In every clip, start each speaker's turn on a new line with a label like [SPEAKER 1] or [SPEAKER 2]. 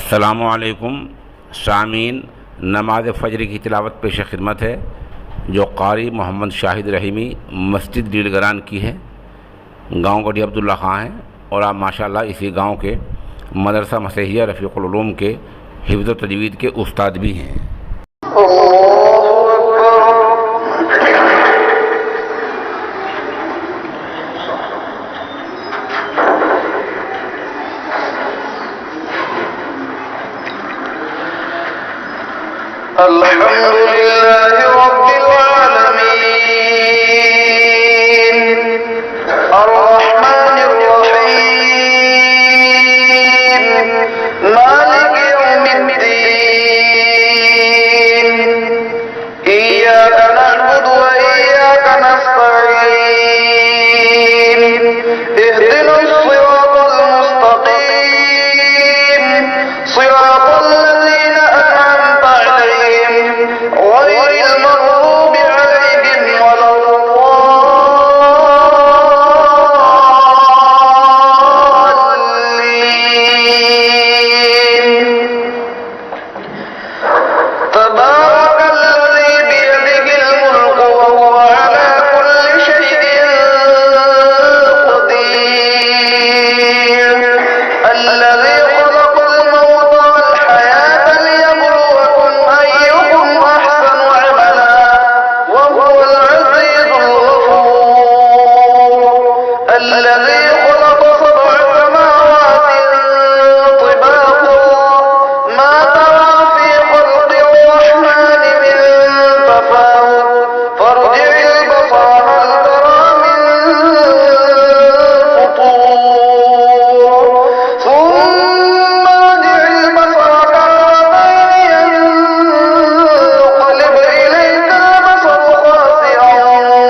[SPEAKER 1] अस्सलामुअलैकुम सामीन। नमाज फ़जर की तिलावत पेश खिदमत है जो कारी मोहम्मद शाहिद रहीमी मस्जिद डीडगरान की है। गांव गढ़ी अब्दुल्ला ख़ां है और आप माशाअल्लाह इसी गांव के मदरसा मसीहिया रफ़ीक़ुल उलूम के हिफ्ज़ व तजवीद के उस्ताद भी हैं।
[SPEAKER 2] अल्हम्दुलिल्लाहि रब्बिल आलमीन अर्रहमानिर रहीम मालिकि यौमिद्दीन इय्याका नअबुदु व इय्याका नस्तईन इहदिनस सिरातल मुस्तक़ीम सिरातल लज़ीना अन'अमता अलैहिम गैरिल मग़्दूबि अलैहिम वलद्दाल्लीन। तबारकल्लज़ी बियदिहिल मुल्कु व हुवा अला कुल्लि शैइन क़दीर। الذي خلق الموت والحياة ليبلوكم أيكم أحسن عملا وهو العزيز الغفور. الذي خلق سبع سماوات طباقا ما ترى في خلق الرحمن من تفاوت فارجع البصر هل ترى من فطور ثم ارجع البصر كرتين ينقلب إليك البصر خاسئا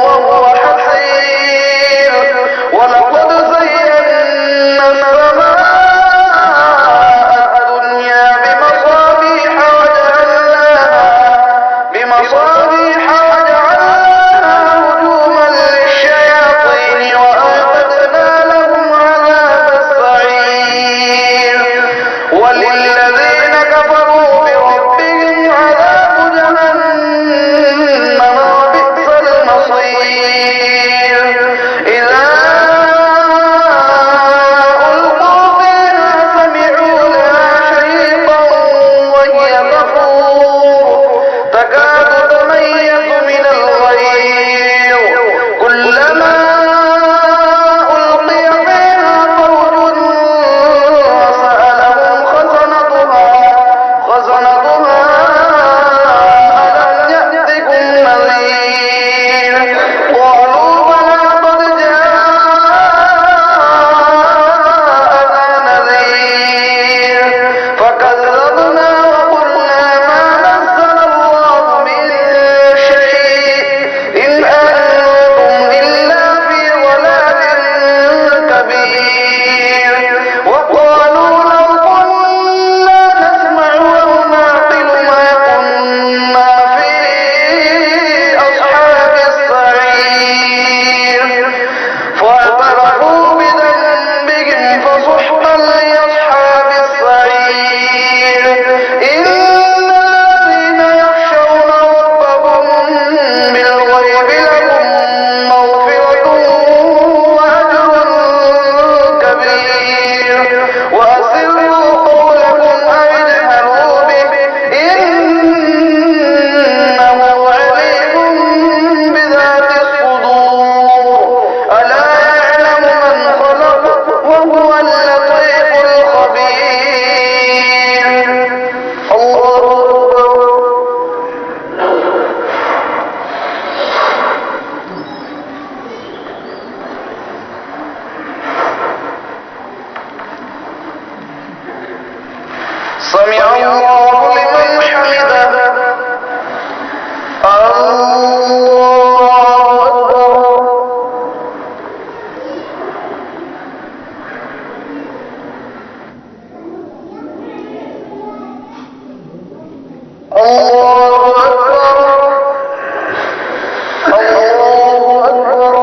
[SPEAKER 2] وهو حسير. ولقد زينا السماء الدنيا بمصابيح وجعلناها رجوما للشياطين وأعتدنا لهم عذاب السعير. وللذين كفروا بربهم عذاب جهنم وبئس المصير. إذا ألقوا فيها سمعوا لها شهيقا وهي تفور تكاد تميز من الغيظ كلما ألقي فيها فوج سألهم خزنتها ألم يأتكم نذير قالوا بلى قد جاءنا نذير فكذبنا وقلنا ما نزل الله من شيء إن أنتم إلا في ضلال كبير. وقالوا لو كنا نسمع أو نعقل ما كنا في أصحاب السعير. فاعترفوا بذنبهم فسحقا لأصحاب السعير. إن الذين يخشون ربهم بالغيب لهم مغفرة وأجر كبير. وأسروا قولكم أو اجهروا به إنه عليم بذات الصدور. ألا يعلم من خلق وهو اللطيف الخبير. الله أكبر. سمع الله لمن حمده. الله أكبر. الله أكبر. الله أكبر.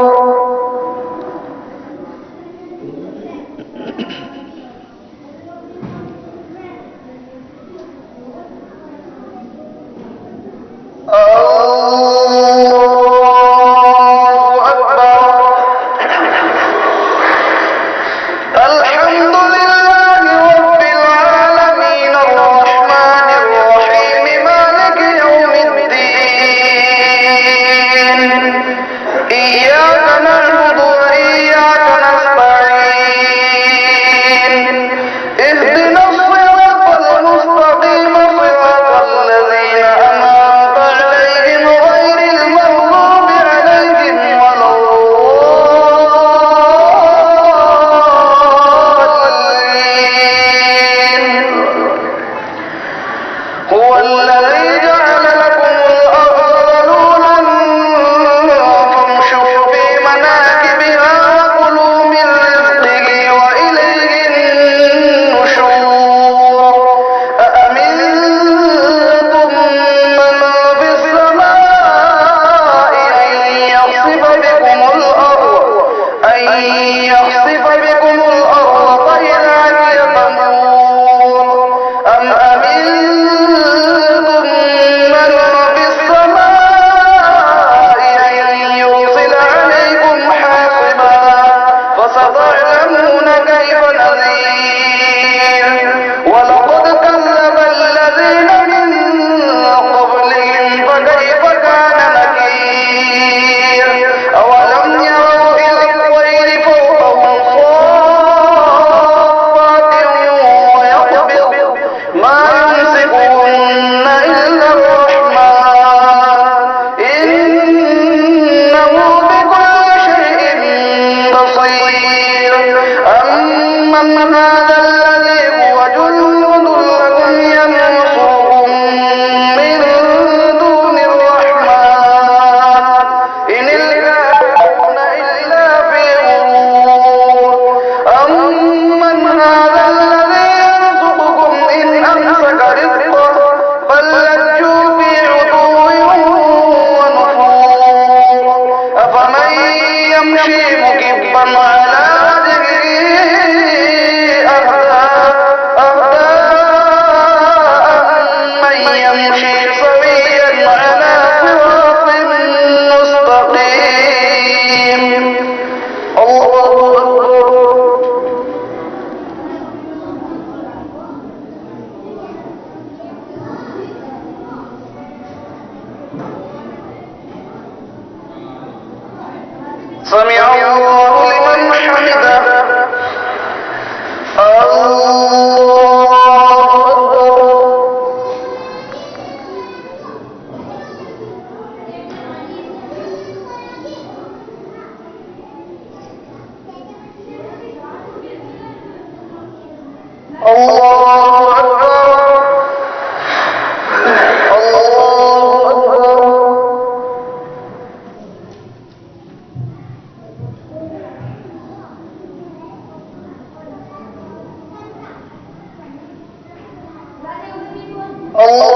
[SPEAKER 2] الله